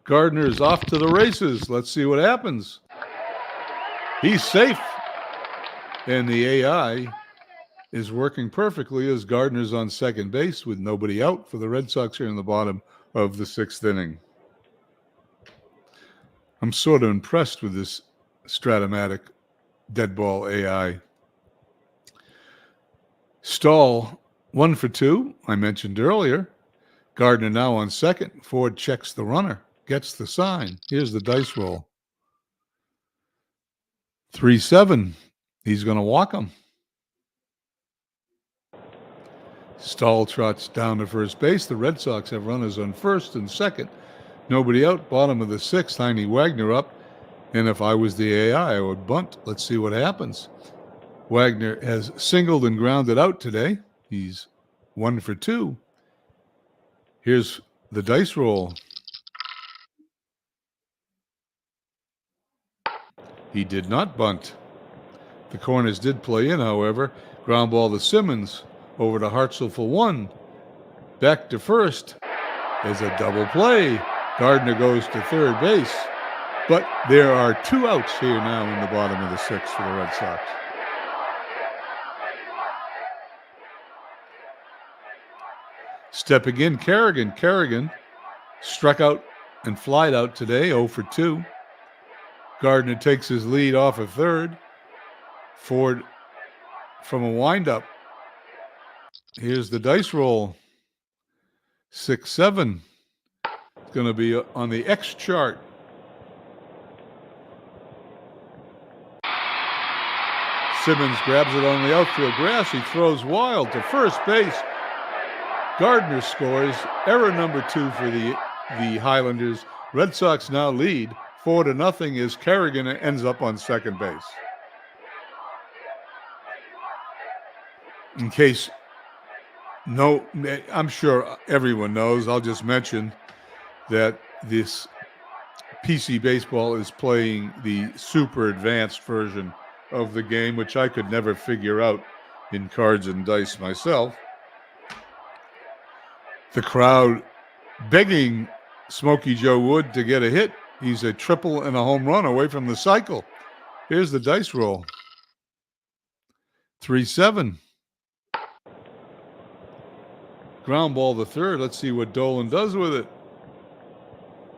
Gardner is off to the races. Let's see what happens. He's safe. And the AI is working perfectly as Gardner's on second base with nobody out for the Red Sox here in the bottom of the sixth inning. I'm sort of impressed with this Stratomatic dead ball AI. Stahl, 1 for 2, I mentioned earlier. Gardner now on second. Ford checks the runner, gets the sign. Here's the dice roll. 3-7. He's going to walk him. Stahl trots down to first base. The Red Sox have runners on first and second. Nobody out. Bottom of the sixth. Heine Wagner up. And if I was the AI, I would bunt. Let's see what happens. Wagner has singled and grounded out today. He's 1 for 2. Here's the dice roll. He did not bunt. The corners did play in, however. Ground ball to Simmons. Over to Hartzell for 1. Back to first. There's a double play. Gardner goes to third base. But there are 2 outs here now in the bottom of the sixth for the Red Sox. Stepping in, Kerrigan. Kerrigan struck out and flied out today, 0 for 2. Gardner takes his lead off of third. Ford from a windup. Here's the dice roll. 6-7. It's going to be on the X chart. Simmons grabs it on the outfield grass. He throws wild to first base. Gardner scores. Error number 2 for the Highlanders. Red Sox now lead 4-0 as Kerrigan ends up on second base. In case I'm sure everyone knows, I'll just mention that this PC Baseball is playing the super advanced version of the game, which I could never figure out in cards and dice myself. The crowd begging Smokey Joe Wood to get a hit. He's a triple and a home run away from the cycle. Here's the dice roll. 3-7. Ground ball to third. Let's see what Dolan does with it.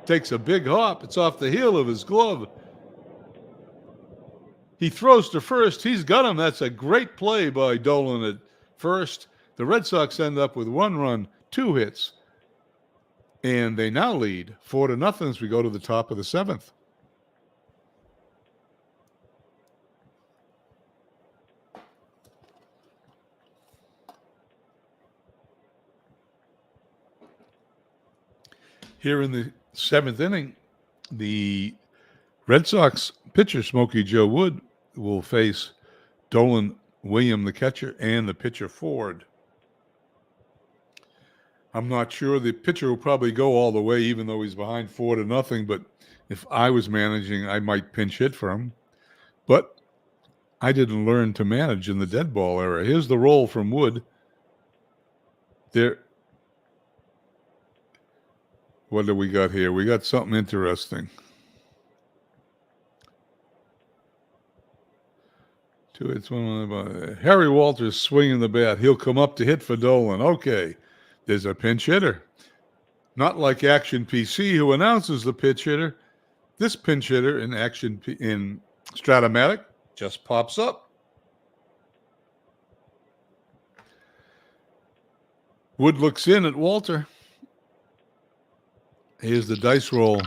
Takes a big hop. It's off the heel of his glove. He throws to first. He's got him. That's a great play by Dolan at first. The Red Sox end up with 1 run, 2 hits. And they now lead 4-0 as we go to the top of the seventh. Here in the seventh inning, the Red Sox pitcher, Smokey Joe Wood, will face Dolan William, the catcher, and the pitcher, Ford. I'm not sure. The pitcher will probably go all the way, even though he's behind 4-0. But if I was managing, I might pinch hit for him. But I didn't learn to manage in the dead ball era. Here's the roll from Wood. There. What do we got here? We got something interesting. 2 hits, 1 Harry Walters swinging the bat. He'll come up to hit for Dolan. Okay. There's a pinch hitter. Not like Action PC, who announces the pinch hitter. This pinch hitter in Stratomatic just pops up. Wood looks in at Walter. Here's the dice roll.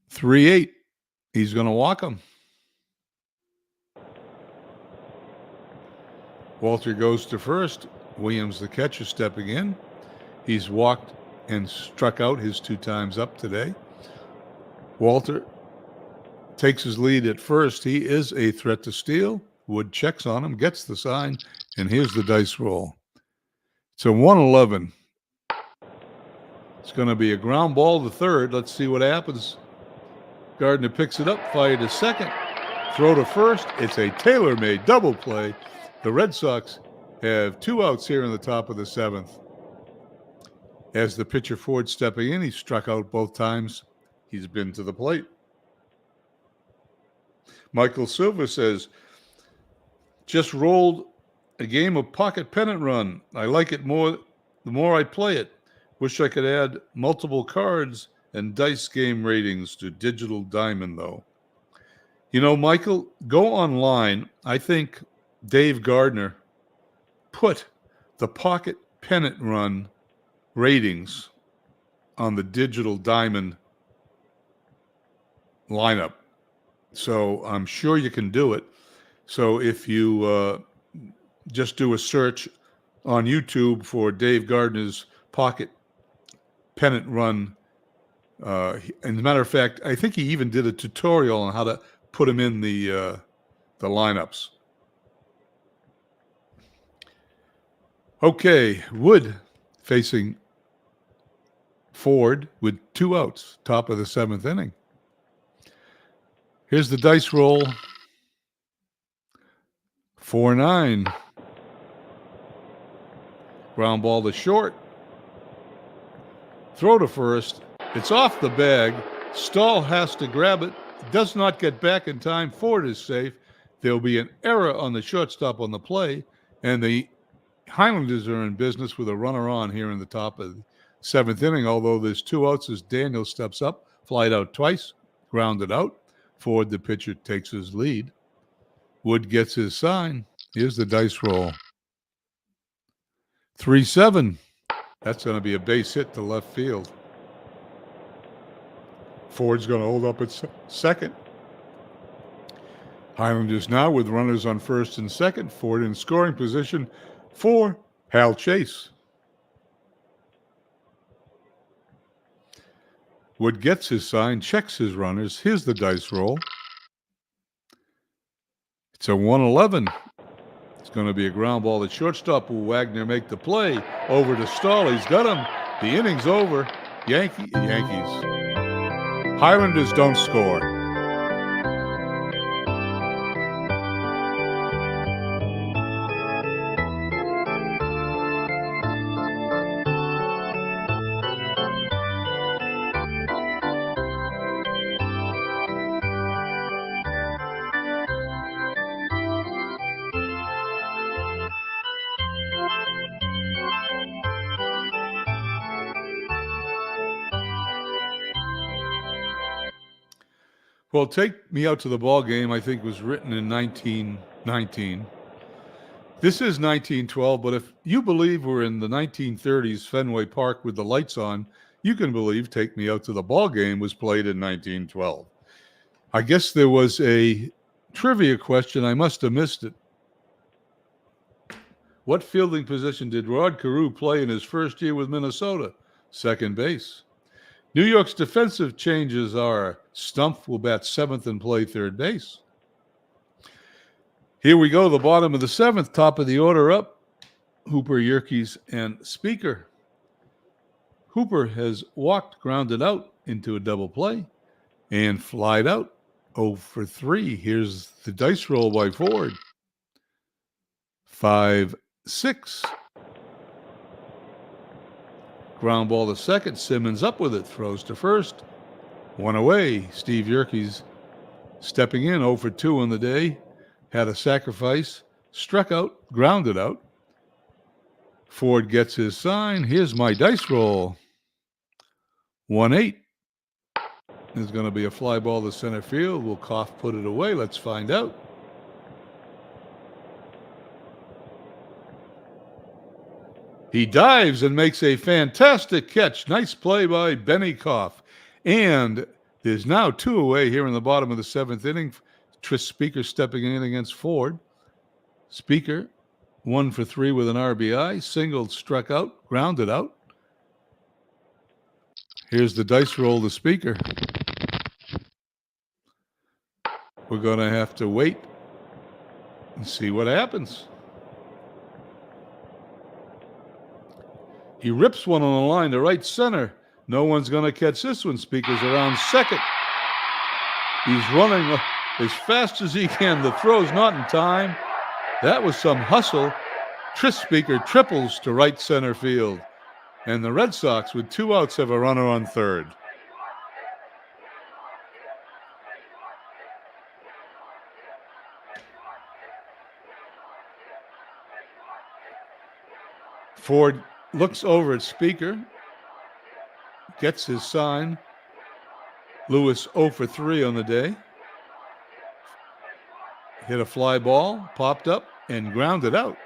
3-8. He's going to walk him. Walter goes to first. Williams, the catcher, stepping in. He's walked and struck out his 2 times up today. Walter takes his lead at first. He is a threat to steal. Wood checks on him, gets the sign, and here's the dice roll. It's a 1-11. It's going to be a ground ball to third. Let's see what happens. Gardner picks it up, fire to second, throw to first. It's a tailor-made double play. The Red Sox have 2 outs here in the top of the 7th. As the pitcher Ford stepping in, he struck out both times he's been to the plate. Michael Silva says, just rolled a game of pocket pennant run. I like it more the more I play it. Wish I could add multiple cards and dice game ratings to Digital Diamond, though. You know, Michael, go online. I think Dave Gardner put the pocket pennant run ratings on the Digital Diamond lineup. So I'm sure you can do it. So if you just do a search on YouTube for Dave Gardner's pocket pennant run, as a matter of fact, I think he even did a tutorial on how to put them in the lineups. Okay, Wood facing Ford with 2 outs, top of the 7th inning. Here's the dice roll. 4-9. Ground ball to short. Throw to first. It's off the bag. Stahl has to grab it. Does not get back in time. Ford is safe. There'll be an error on the shortstop on the play, and the Highlanders are in business with a runner on here in the top of the 7th inning, although there's 2 outs as Daniel steps up, flied out twice, grounded out. Ford, the pitcher, takes his lead. Wood gets his sign. Here's the dice roll. 3-7. That's going to be a base hit to left field. Ford's going to hold up at second. Highlanders now with runners on first and second. Ford in scoring position for Hal Chase. Wood gets his sign, checks his runners. Here's the dice roll. It's a 1-11. It's going to be a ground ball at shortstop. Will Wagner make the play? Over to Stahl. He's got him. The inning's over. Yankees. Highlanders don't score. Well, Take Me Out to the Ball Game, I think, was written in 1919. This is 1912, but if you believe we're in the 1930s Fenway Park with the lights on, you can believe Take Me Out to the Ball Game was played in 1912. I guess there was a trivia question. I must have missed it. What fielding position did Rod Carew play in his first year with Minnesota? Second base. New York's defensive changes are Stumpf will bat 7th and play third base. Here we go, the bottom of the 7th, top of the order up. Hooper, Yerkes, and Speaker. Hooper has walked, grounded out into a double play, and flied out 0 for 3. Here's the dice roll by Ford. 5-6. Ground ball to second. Simmons up with it. Throws to first. 1 away. Steve Yerkes stepping in 0 for 2 on the day. Had a sacrifice. Struck out. Grounded out. Ford gets his sign. Here's my dice roll. 1-8. There's going to be a fly ball to center field. Will Koff put it away? Let's find out. He dives and makes a fantastic catch. Nice play by Benny Koff. And there's now 2 away here in the bottom of the 7th inning. Tris Speaker stepping in against Ford. Speaker 1 for 3 with an RBI. Singled, struck out, grounded out. Here's the dice roll to Speaker. We're going to have to wait and see what happens. He rips one on the line to right center. No one's going to catch this one. Speaker's around second. He's running as fast as he can. The throw's not in time. That was some hustle. Tris Speaker triples to right center field. And the Red Sox, with 2 outs, have a runner on third. Ford looks over at Speaker, gets his sign. Lewis 0 for 3 on the day. Hit a fly ball, popped up, and grounded out.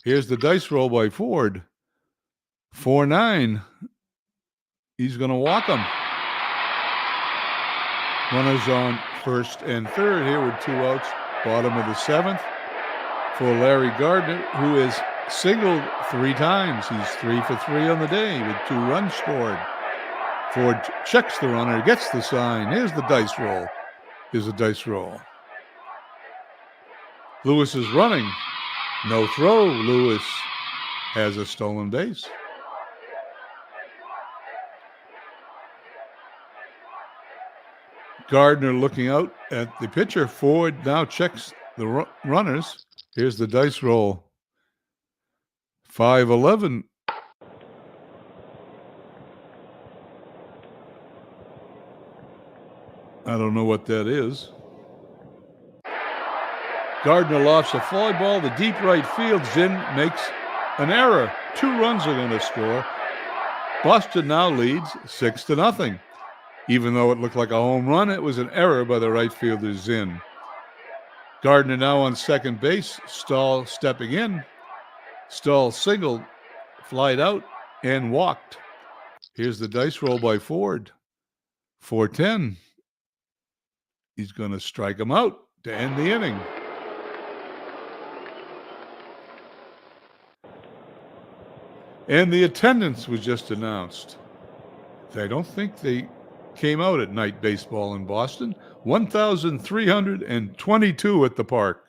Here's the dice roll by Ford. 4-9. He's going to walk him. Runners on first and third here with 2 outs. Bottom of the 7th for Larry Gardner, who has singled 3 times. He's 3 for 3 on the day with 2 runs scored. Ford checks the runner, gets the sign. Here's the dice roll. Here's the dice roll. Lewis is running. No throw. Lewis has a stolen base. Gardner looking out at the pitcher. Ford now checks the runners. Here's the dice roll. 5-11. I don't know what that is. Gardner lofts a fly ball to deep right field. Zinn makes an error. 2 runs are going to score. Boston now leads 6-0. Even though it looked like a home run, it was an error by the right fielder Zinn. Gardner now on second base. Stahl stepping in. Stahl singled, flied out, and walked. Here's the dice roll by Ford. 4-10. He's going to strike him out to end the inning. And the attendance was just announced. I don't think they came out at night baseball in Boston. 1,322 at the park.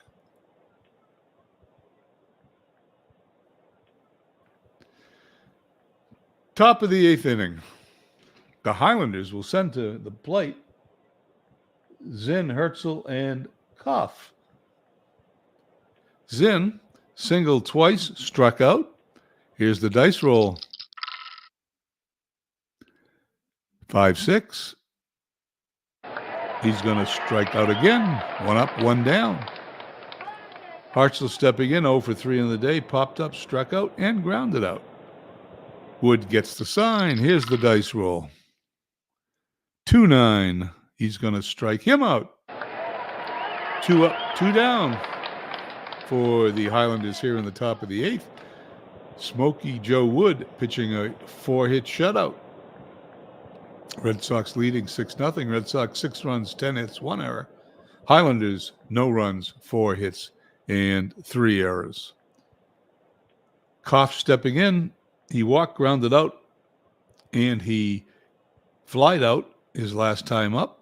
Top of the 8th inning. The Highlanders will send to the plate Zinn, Herzl, and Koff. Zinn singled twice, struck out. Here's the dice roll. 5-6. He's going to strike out again. 1 up, 1 down. Herzl stepping in, 0 for 3 on the day, popped up, struck out, and grounded out. Wood gets the sign. Here's the dice roll. 2-9. He's going to strike him out. 2 up, 2 down for the Highlanders here in the top of the 8th. Smokey Joe Wood pitching a 4-hit shutout. Red Sox leading 6-0. Red Sox 6 runs, 10 hits, 1 error. Highlanders, no runs, 4 hits, and 3 errors. Koff stepping in. He walked, grounded out, and he flied out his last time up.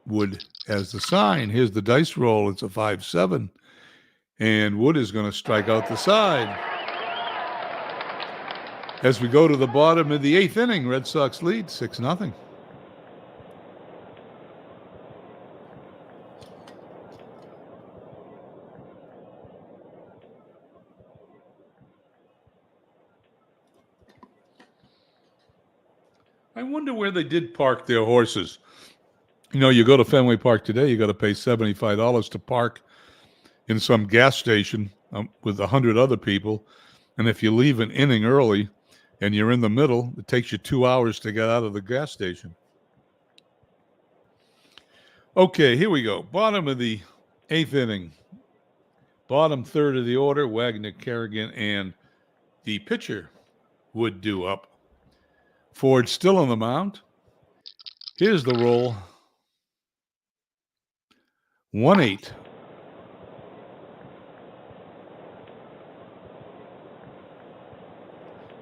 Wood has the sign. Here's the dice roll. It's a 5-7. And Wood is going to strike out the side. As we go to the bottom of the 8th inning, Red Sox lead 6-0. I wonder where they did park their horses. You know, you go to Fenway Park today, you got to pay $75 to park in some gas station with 100 other people. And if you leave an inning early and you're in the middle, it takes you 2 hours to get out of the gas station. Okay, here we go. Bottom of the 8th inning. Bottom third of the order, Wagner, Kerrigan, and the pitcher Wood due up. Ford still on the mound. Here's the roll. 1-8.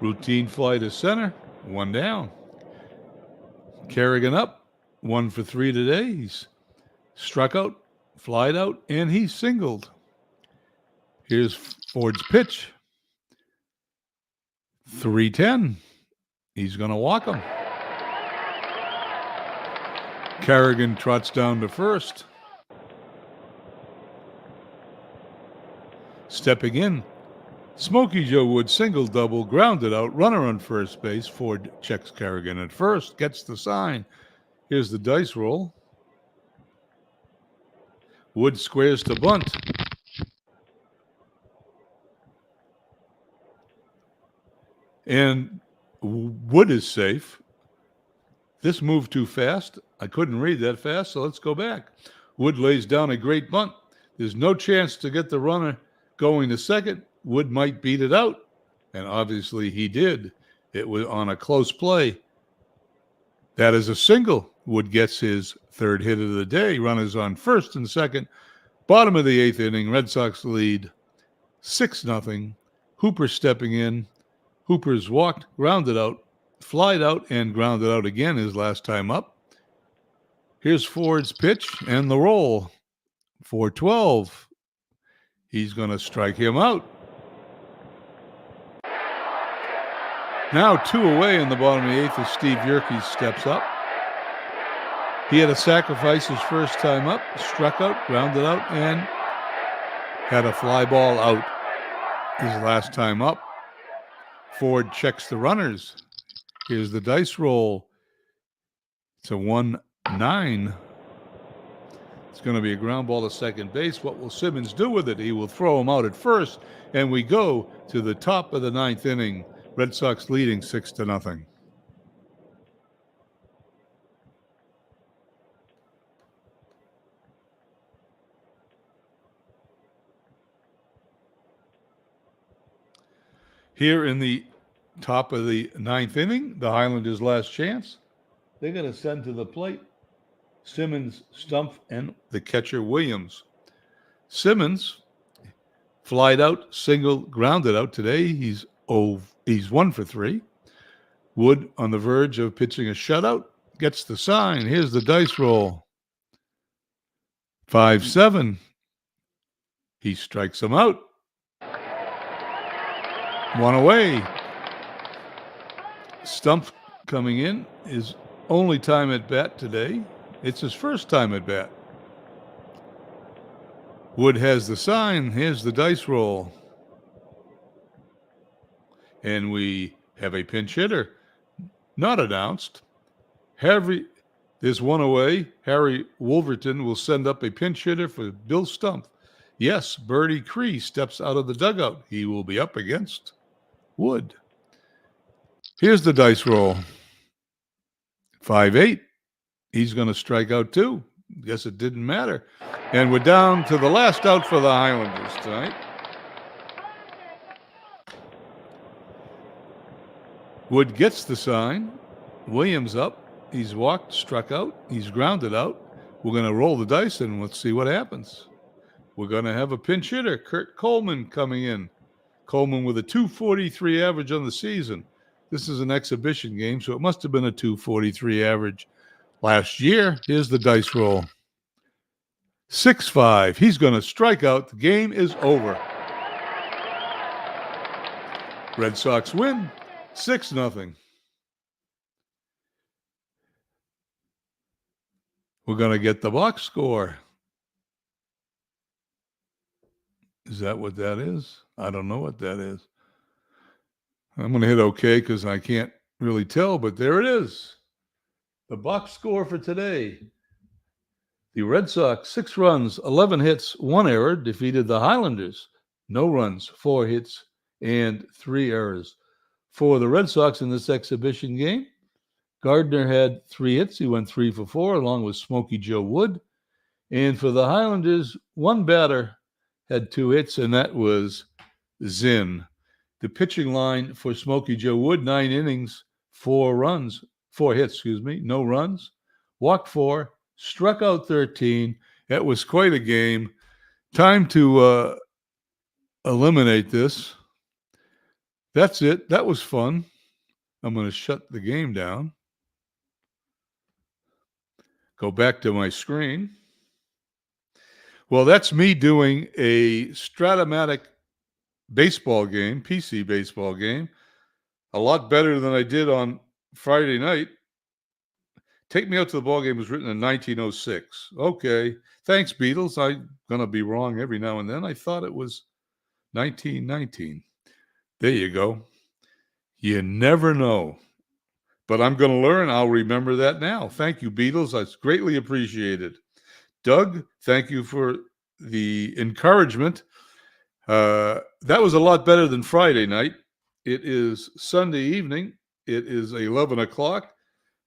Routine fly to center. 1 down. Kerrigan up. 1 for 3 today. He's struck out, flied out, and he singled. Here's Ford's pitch. 3-10. He's going to walk him. Kerrigan trots down to first. Stepping in, Smokey Joe Wood single double, grounded out, runner on first base. Ford checks Kerrigan at first, gets the sign. Here's the dice roll. Wood squares to bunt. And Wood is safe. This moved too fast. I couldn't read that fast, so let's go back. Wood lays down a great bunt. There's no chance to get the runner going to second. Wood might beat it out, and obviously he did. It was on a close play. That is a single. Wood gets his third hit of the day. Runners on first and second. Bottom of the eighth inning, Red Sox lead 6-0. Hooper stepping in. Hooper's walked, grounded out, flied out, and grounded out again his last time up. Here's Ford's pitch and the roll. 4-12. He's going to strike him out. Now 2 away in the bottom of the eighth as Steve Yerkes steps up. He had to sacrifice his first time up, struck out, grounded out, and had a fly ball out his last time up. Ford checks the runners. Here's the dice roll. It's a 1-9. It's going to be a ground ball to second base. What will Simmons do with it? He will throw him out at first, and we go to the top of the ninth inning. Red Sox leading 6-0. Here in the top of the ninth inning, the Highlanders' last chance. They're going to send to the plate Simmons, Stumpf, and the catcher Williams. Simmons flied out, single, grounded out today. He's 1 for 3. Wood on the verge of pitching a shutout. Gets the sign. Here's the dice roll. 5-7. He strikes him out. 1 away. Stumpf coming in, his only time at bat today. It's his first time at bat. Wood has the sign. Here's the dice roll. And we have a pinch hitter. Not announced. There's 1 away. Harry Wolverton will send up a pinch hitter for Bill Stumpf. Yes, Bertie Cree steps out of the dugout. He will be up against Wood. Here's the dice roll. 5-8. He's going to strike out too. Guess it didn't matter. And we're down to the last out for the Highlanders tonight. Wood gets the sign. Williams up. He's walked, struck out. He's grounded out. We're going to roll the dice and let's see what happens. We're going to have a pinch hitter, Kurt Coleman, coming in. Coleman with a 243 average on the season. This is an exhibition game, so it must have been a 243 average last year. Here's the dice roll. 6-5. He's going to strike out. The game is over. Red Sox win 6-0. We're going to get the box score. Is that what that is? I don't know what that is. I'm going to hit OK because I can't really tell, but there it is. The box score for today. The Red Sox, 6 runs, 11 hits, 1 error, defeated the Highlanders. No runs, 4 hits, and 3 errors. For the Red Sox in this exhibition game, Gardner had 3 hits. He went 3 for 4, along with Smokey Joe Wood. And for the Highlanders, 1 batter had 2 hits, and that was Zinn. The pitching line for Smokey Joe Wood, 9 innings, 4 hits, no runs, walked 4, struck out 13. That was quite a game. Time to eliminate this. That's it. That was fun. I'm going to shut the game down. Go back to my screen. Well, that's me doing a Stratomatic baseball game, PC baseball game. A lot better than I did on Friday night. Take Me Out to the Ball Game was written in 1906. Okay. Thanks, Beatles. I'm going to be wrong every now and then. I thought it was 1919. There you go. You never know. But I'm going to learn. I'll remember that now. Thank you, Beatles. That's greatly appreciated. Doug, thank you for the encouragement. That was a lot better than Friday night. It is Sunday evening. It is 11 o'clock.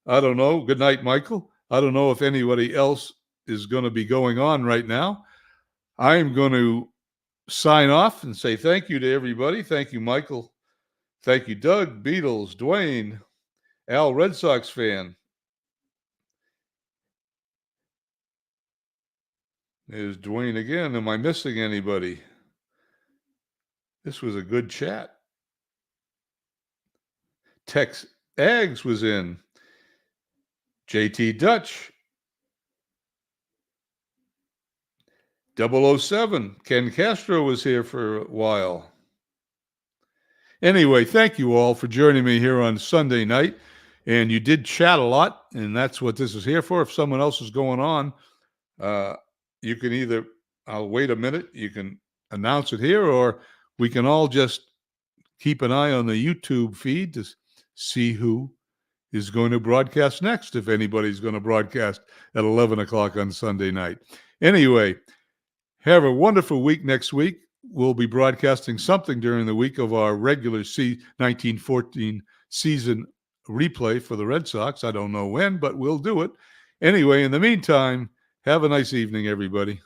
I don't know. Good night, Michael. I don't know if anybody else is going to be going on right now. I'm going to sign off and say thank you to everybody. Thank you, Michael. Thank you, Doug, Beatles, Dwayne, Al, Red Sox fan. There's Dwayne again. Am I missing anybody? This was a good chat. Tex Aggs was in. JT Dutch. 007. Ken Castro was here for a while. Anyway, thank you all for joining me here on Sunday night. And you did chat a lot, and that's what this is here for. If someone else is going on, you can either, I'll wait a minute, you can announce it here, or we can all just keep an eye on the YouTube feed to see who is going to broadcast next, if anybody's going to broadcast at 11 o'clock on Sunday night. Anyway, have a wonderful week next week. We'll be broadcasting something during the week of our regular 1914 season replay for the Red Sox. I don't know when, but we'll do it. Anyway, in the meantime, have a nice evening, everybody.